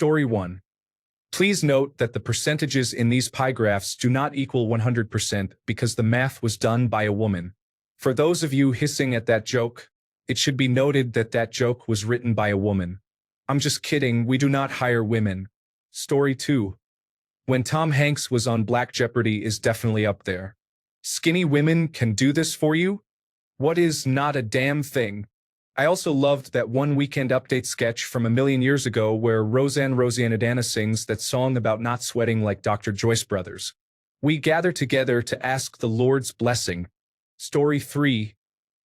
Story 1. Please note that the percentages in these pie graphs do not equal 100% because the math was done by a woman. For those of you hissing at that joke, it should be noted that that joke was written by a woman. I'm just kidding, we do not hire women. Story 2. When Tom Hanks was on Black Jeopardy is definitely up there. Skinny women can do this for you? What is not a damn thing? I also loved that one Weekend Update sketch from a million years ago where Roseanne sings that song about not sweating like Dr. Joyce Brothers. We gather together to ask the Lord's blessing. Story 3.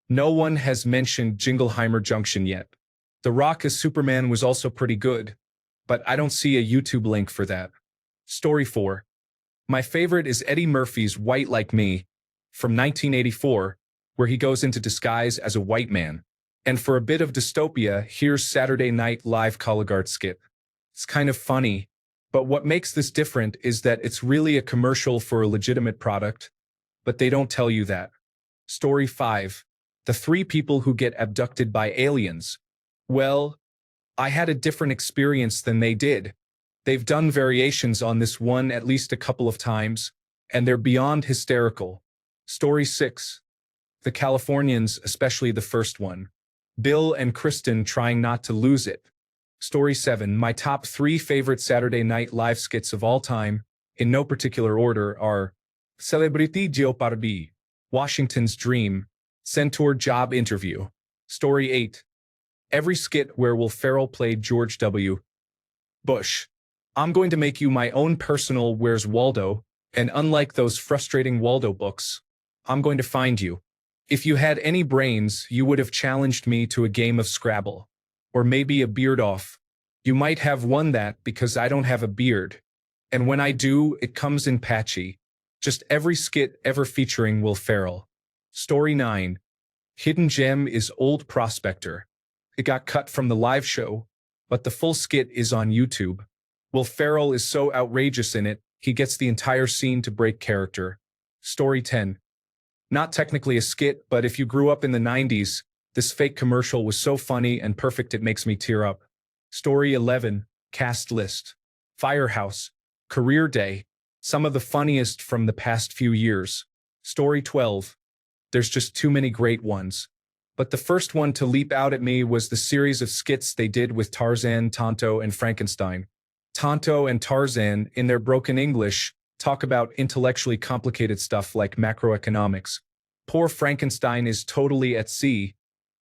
No one has mentioned Jingleheimer Junction yet. The Rock as Superman was also pretty good, but I don't see a YouTube link for that. Story 4. My favorite is Eddie Murphy's White Like Me from 1984, where he goes into disguise as a white man. And for a bit of dystopia, here's Saturday Night Live Collegard skit. It's kind of funny, but what makes this different is that it's really a commercial for a legitimate product, but they don't tell you that. Story 5. The 3 people who get abducted by aliens. Well, I had a different experience than they did. They've done variations on this one at least a couple of times, and they're beyond hysterical. Story 6. The Californians, especially the first one. Bill and Kristen trying not to lose it. Story 7. My top 3 favorite Saturday Night Live skits of all time, in no particular order, are Celebrity Jeopardy, Washington's Dream, Centaur Job Interview. Story 8. Every skit where Will Ferrell played George W. Bush. I'm going to make you my own personal Where's Waldo, and unlike those frustrating Waldo books, I'm going to find you. If you had any brains, you would have challenged me to a game of Scrabble. Or maybe a beard off. You might have won that because I don't have a beard. And when I do, it comes in patchy. Just every skit ever featuring Will Ferrell. Story 9. Hidden gem is Old Prospector. It got cut from the live show, but the full skit is on YouTube. Will Ferrell is so outrageous in it, he gets the entire scene to break character. Story 10. Not technically a skit, but if you grew up in the 90s, this fake commercial was so funny and perfect it makes me tear up. Story 11. Cast list. Firehouse. Career Day. Some of the funniest from the past few years. Story 12. There's just too many great ones. But the first one to leap out at me was the series of skits they did with Tarzan, Tonto, and Frankenstein. Tonto and Tarzan, in their broken English, talk about intellectually complicated stuff like macroeconomics. Poor Frankenstein is totally at sea,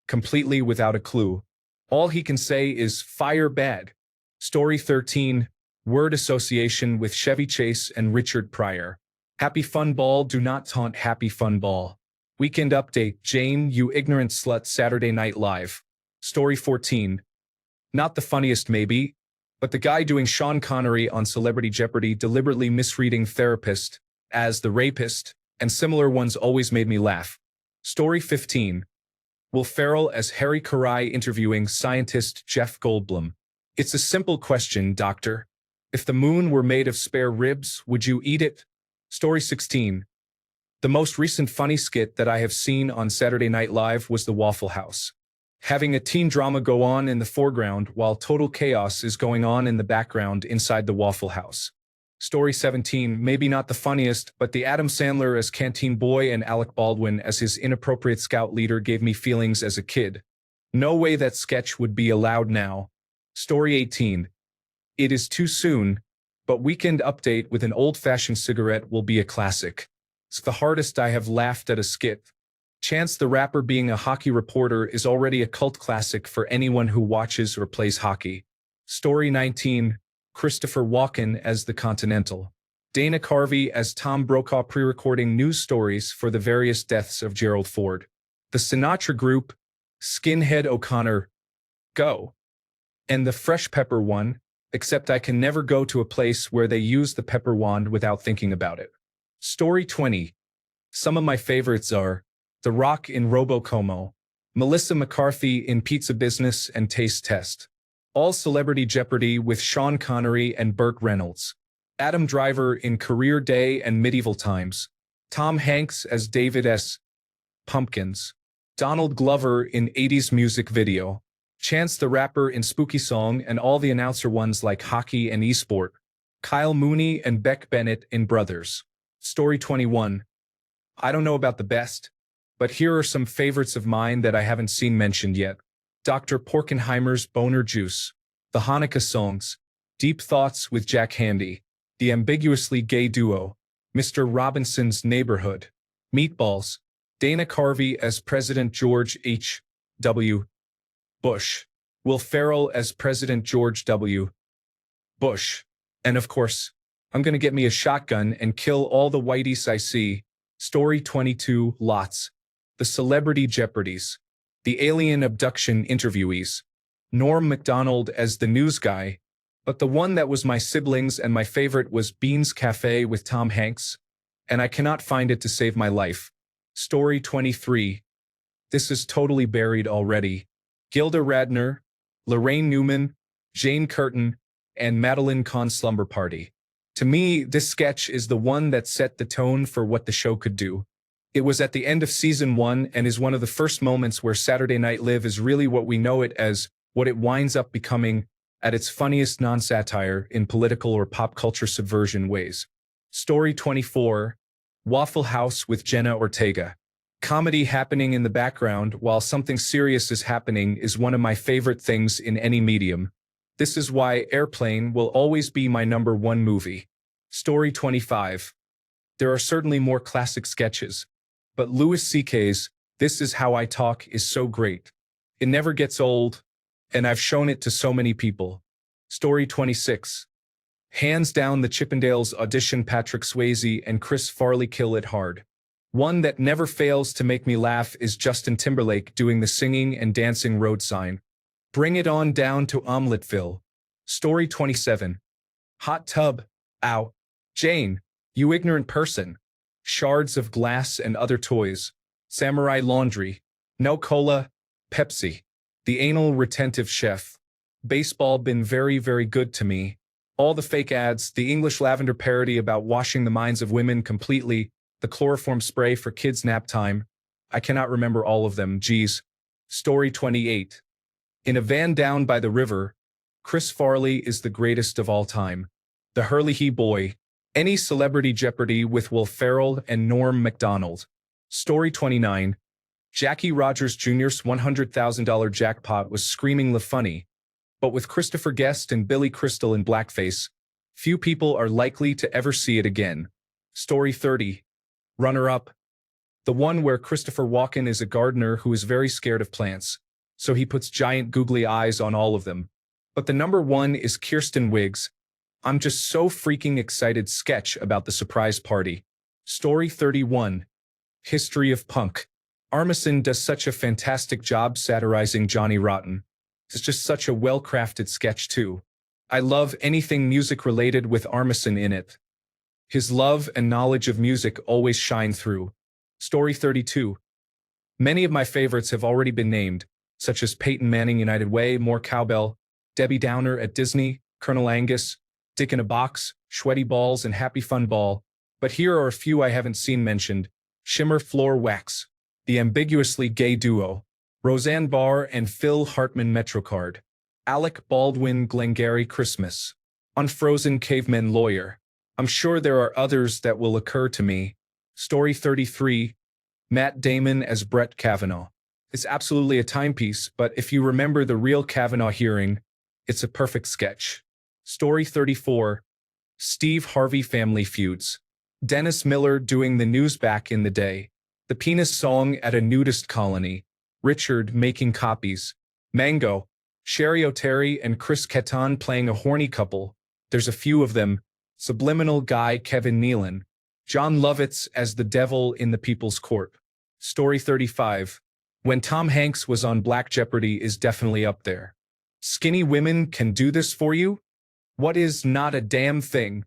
completely without a clue. All he can say is, fire bad. Story 13. Word association with Chevy Chase and Richard Pryor. Happy Fun Ball, do not taunt Happy Fun Ball. Weekend Update, Jane, you ignorant slut, Saturday Night Live. Story 14. Not the funniest maybe, but the guy doing Sean Connery on Celebrity Jeopardy deliberately misreading therapist as the rapist, and similar ones always made me laugh. Story 15. Will Ferrell as Harry Caray interviewing scientist Jeff Goldblum. It's a simple question, doctor. If the moon were made of spare ribs, would you eat it? Story 16. The most recent funny skit that I have seen on Saturday Night Live was the Waffle House. Having a teen drama go on in the foreground while total chaos is going on in the background inside the Waffle House. Story 17, maybe not the funniest, but the Adam Sandler as Canteen Boy and Alec Baldwin as his inappropriate scout leader gave me feelings as a kid. No way that sketch would be allowed now. Story 18. It is too soon, but Weekend Update with an old-fashioned cigarette will be a classic. It's the hardest I have laughed at a skit. Chance the Rapper being a hockey reporter is already a cult classic for anyone who watches or plays hockey. Story 19. Christopher Walken as the Continental. Dana Carvey as Tom Brokaw pre-recording news stories for the various deaths of Gerald Ford. The Sinatra Group, Skinhead O'Connor, Go. And the Fresh Pepper one, except I can never go to a place where they use the pepper wand without thinking about it. Story 20. Some of my favorites are The Rock in Robo-Como, Melissa McCarthy in Pizza Business and Taste Test, All Celebrity Jeopardy with Sean Connery and Burt Reynolds, Adam Driver in Career Day and Medieval Times, Tom Hanks as David S. Pumpkins, Donald Glover in 80s music video, Chance the Rapper in Spooky Song and all the announcer ones like Hockey and Esport. Kyle Mooney and Beck Bennett in Brothers. Story 21. I don't know about the best, but here are some favorites of mine that I haven't seen mentioned yet. Dr. Porkenheimer's Boner Juice. The Hanukkah Songs. Deep Thoughts with Jack Handy. The Ambiguously Gay Duo. Mr. Robinson's Neighborhood. Meatballs. Dana Carvey as President George H. W. Bush. Will Ferrell as President George W. Bush. And of course, I'm gonna get me a shotgun and kill all the whiteys I see. Story 22, Lots. The Celebrity Jeopardies. The Alien Abduction Interviewees. Norm Macdonald as the news guy. But the one that was my siblings and my favorite was Bean's Cafe with Tom Hanks. And I cannot find it to save my life. Story 23. This is totally buried already. Gilda Radner, Lorraine Newman, Jane Curtin, and Madeline Kahn Slumber Party. To me, this sketch is the one that set the tone for what the show could do. It was at the end of season 1 and is one of the first moments where Saturday Night Live is really what we know it as, what it winds up becoming, at its funniest non-satire in political or pop culture subversion ways. Story 24. Waffle House with Jenna Ortega. Comedy happening in the background while something serious is happening is one of my favorite things in any medium. This is why Airplane will always be my #1 movie. Story 25. There are certainly more classic sketches, but Louis C.K.'s This Is How I Talk is so great. It never gets old, and I've shown it to so many people. Story 26. Hands down the Chippendales audition Patrick Swayze and Chris Farley kill it hard. One that never fails to make me laugh is Justin Timberlake doing the singing and dancing road sign. Bring it on down to Omeletville. Story 27. Hot tub. Ow. Jane, you ignorant person. Shards of glass and other toys. Samurai laundry. No cola. Pepsi. The anal retentive chef. Baseball been very, very good to me. All the fake ads, the English lavender parody about washing the minds of women completely, the chloroform spray for kids' nap time. I cannot remember all of them, geez. Story 28. In a van down by the river, Chris Farley is the greatest of all time. The Hurley Boy. Any Celebrity Jeopardy with Will Ferrell and Norm Macdonald. Story 29. Jackie Rogers Jr.'s $100,000 jackpot was screamingly funny, but with Christopher Guest and Billy Crystal in blackface, few people are likely to ever see it again. Story 30. Runner-up. The one where Christopher Walken is a gardener who is very scared of plants, so he puts giant googly eyes on all of them. But the #1 is Kirsten Wiggs. I'm just so freaking excited sketch about the surprise party. Story 31. History of Punk. Armisen does such a fantastic job satirizing Johnny Rotten. It's just such a well-crafted sketch too. I love anything music-related with Armisen in it. His love and knowledge of music always shine through. Story 32. Many of my favorites have already been named, such as Peyton Manning United Way, More Cowbell, Debbie Downer at Disney, Colonel Angus, Dick in a Box, Sweaty Balls, and Happy Fun Ball, but here are a few I haven't seen mentioned. Shimmer Floor Wax. The Ambiguously Gay Duo. Roseanne Barr and Phil Hartman Metrocard. Alec Baldwin Glengarry Christmas. Unfrozen Caveman Lawyer. I'm sure there are others that will occur to me. Story 33. Matt Damon as Brett Kavanaugh. It's absolutely a timepiece, but if you remember the real Kavanaugh hearing, it's a perfect sketch. Story 34. Steve Harvey Family Feuds. Dennis Miller doing the news back in the day. The Penis Song at a Nudist Colony. Richard making copies. Mango. Sherry O'Terry and Chris Kattan playing a horny couple. There's a few of them. Subliminal Guy Kevin Nealon. John Lovitz as the devil in the People's Court. Story 35. When Tom Hanks was on Black Jeopardy is definitely up there. Skinny women can do this for you? What is not a damn thing?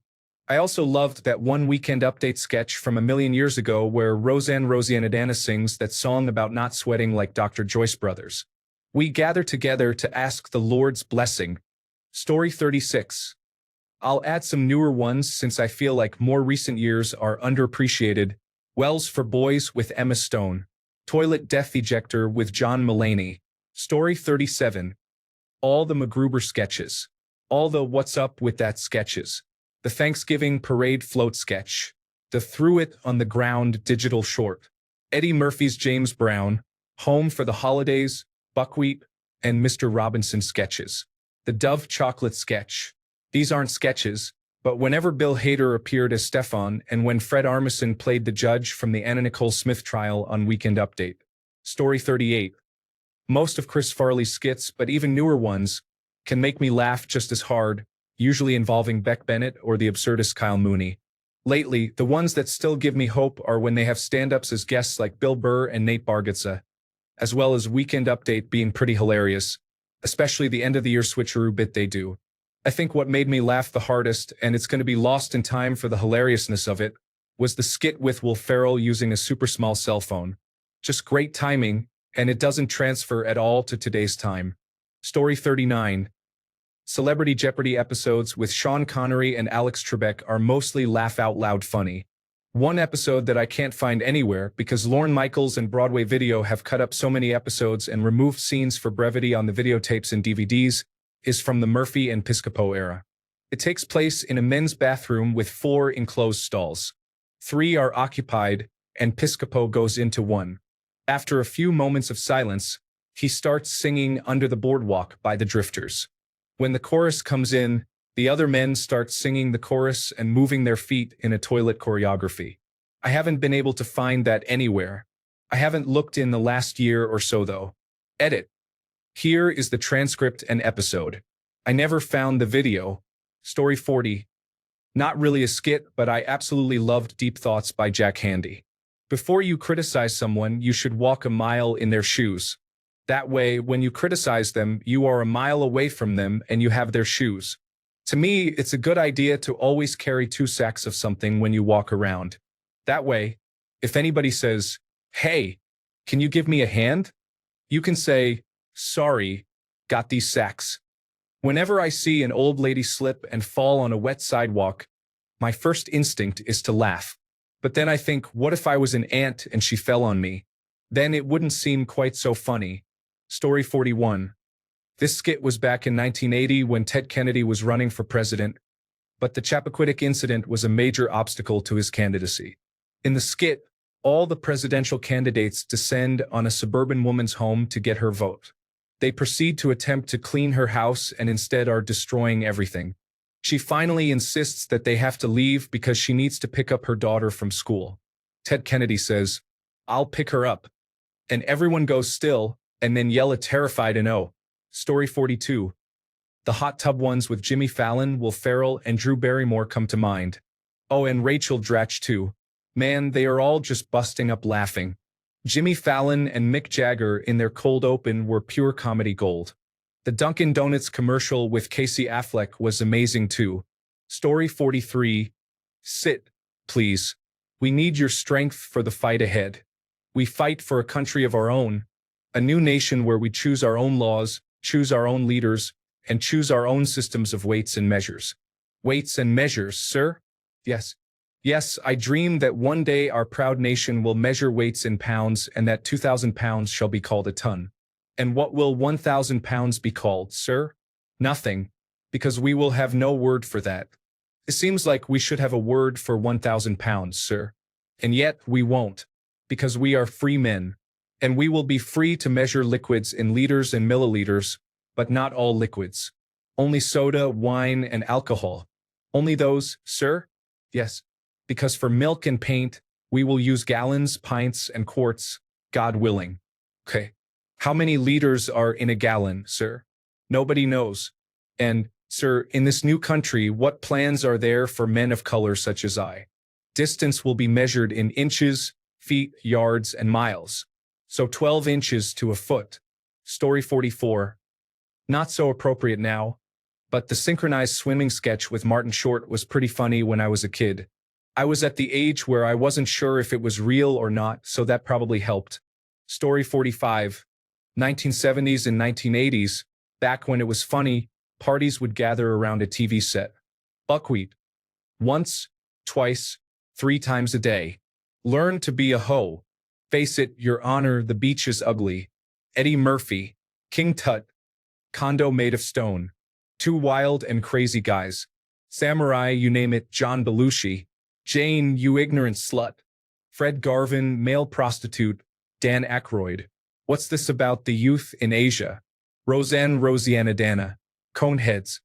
I also loved that One Weekend Update sketch from a million years ago where Roseanne sings that song about not sweating like Dr. Joyce Brothers. We gather together to ask the Lord's blessing. Story 36. I'll add some newer ones since I feel like more recent years are underappreciated. Wells for Boys with Emma Stone. Toilet Death Ejector with John Mulaney. Story 37. all the MacGruber sketches, all the what's up with that sketches, the Thanksgiving parade float sketch, the threw it on the ground digital short, Eddie Murphy's James Brown, Home for the Holidays, Buckwheat, and Mr. Robinson sketches, the Dove chocolate sketch. These aren't sketches, but whenever Bill Hader appeared as Stefan and when Fred Armisen played the judge from the Anna Nicole Smith trial on Weekend Update. Story 38. Most of Chris Farley's skits, but even newer ones, can make me laugh just as hard, usually involving Beck Bennett or the absurdist Kyle Mooney. Lately, the ones that still give me hope are when they have stand-ups as guests like Bill Burr and Nate Bargatze, as well as Weekend Update being pretty hilarious, especially the end-of-the-year switcheroo bit they do. I think what made me laugh the hardest, and it's going to be lost in time for the hilariousness of it, was the skit with Will Ferrell using a super small cell phone. Just great timing, and it doesn't transfer at all to today's time. Story 39. Celebrity Jeopardy episodes with Sean Connery and Alex Trebek are mostly laugh-out-loud funny. One episode that I can't find anywhere because Lorne Michaels and Broadway Video have cut up so many episodes and removed scenes for brevity on the videotapes and DVDs, is from the Murphy and Piscopo era. It takes place in a men's bathroom with 4 enclosed stalls. 3 are occupied, and Piscopo goes into one. After a few moments of silence, he starts singing Under the Boardwalk by the Drifters. When the chorus comes in, the other men start singing the chorus and moving their feet in a toilet choreography. I haven't been able to find that anywhere. I haven't looked in the last year or so though. Edit. Here is the transcript and episode. I never found the video. Story 40. Not really a skit, but I absolutely loved Deep Thoughts by Jack Handey. Before you criticize someone, you should walk a mile in their shoes. That way, when you criticize them, you are a mile away from them and you have their shoes. To me, it's a good idea to always carry 2 sacks of something when you walk around. That way, if anybody says, "Hey, can you give me a hand?" you can say, "Sorry, got these sacks." Whenever I see an old lady slip and fall on a wet sidewalk, my first instinct is to laugh. But then I think, what if I was an ant and she fell on me? Then it wouldn't seem quite so funny. Story 41. This skit was back in 1980 when Ted Kennedy was running for president, but the Chappaquiddick incident was a major obstacle to his candidacy. In the skit, all the presidential candidates descend on a suburban woman's home to get her vote. They proceed to attempt to clean her house and instead are destroying everything. She finally insists that they have to leave because she needs to pick up her daughter from school. Ted Kennedy says, "I'll pick her up." And everyone goes still and then yell a terrified "no." Story 42. The hot tub ones with Jimmy Fallon, Will Ferrell, and Drew Barrymore come to mind. Oh, and Rachel Dratch too. Man, they are all just busting up laughing. Jimmy Fallon and Mick Jagger in their cold open were pure comedy gold. The Dunkin' Donuts commercial with Casey Affleck was amazing too. Story 43. Sit, please. We need your strength for the fight ahead. We fight for a country of our own, a new nation where we choose our own laws, choose our own leaders, and choose our own systems of weights and measures. Weights and measures, sir? Yes. Yes, I dream that one day our proud nation will measure weights in pounds and that 2,000 pounds shall be called a ton. And what will 1,000 pounds be called, sir? Nothing, because we will have no word for that. It seems like we should have a word for 1,000 pounds, sir. And yet we won't, because we are free men. And we will be free to measure liquids in liters and milliliters, but not all liquids. Only soda, wine, and alcohol. Only those, sir? Yes. Because for milk and paint, we will use gallons, pints, and quarts, God willing. Okay. How many liters are in a gallon, sir? Nobody knows. And, sir, in this new country, what plans are there for men of color such as I? Distance will be measured in inches, feet, yards, and miles. So 12 inches to a foot. Story 44. Not so appropriate now, but the synchronized swimming sketch with Martin Short was pretty funny when I was a kid. I was at the age where I wasn't sure if it was real or not, so that probably helped. Story 45. 1970s and 1980s, back when it was funny, parties would gather around a TV set. Buckwheat. Once, twice, 3 times a day. Learn to be a hoe. Face it, Your Honor, the beach is ugly. Eddie Murphy. King Tut. Condo made of stone. Two wild and crazy guys. Samurai, you name it, John Belushi. Jane, you ignorant slut. Fred Garvin, male prostitute. Dan Aykroyd. What's this about the youth in Asia? Roseanne, Rosianna Dana. Coneheads.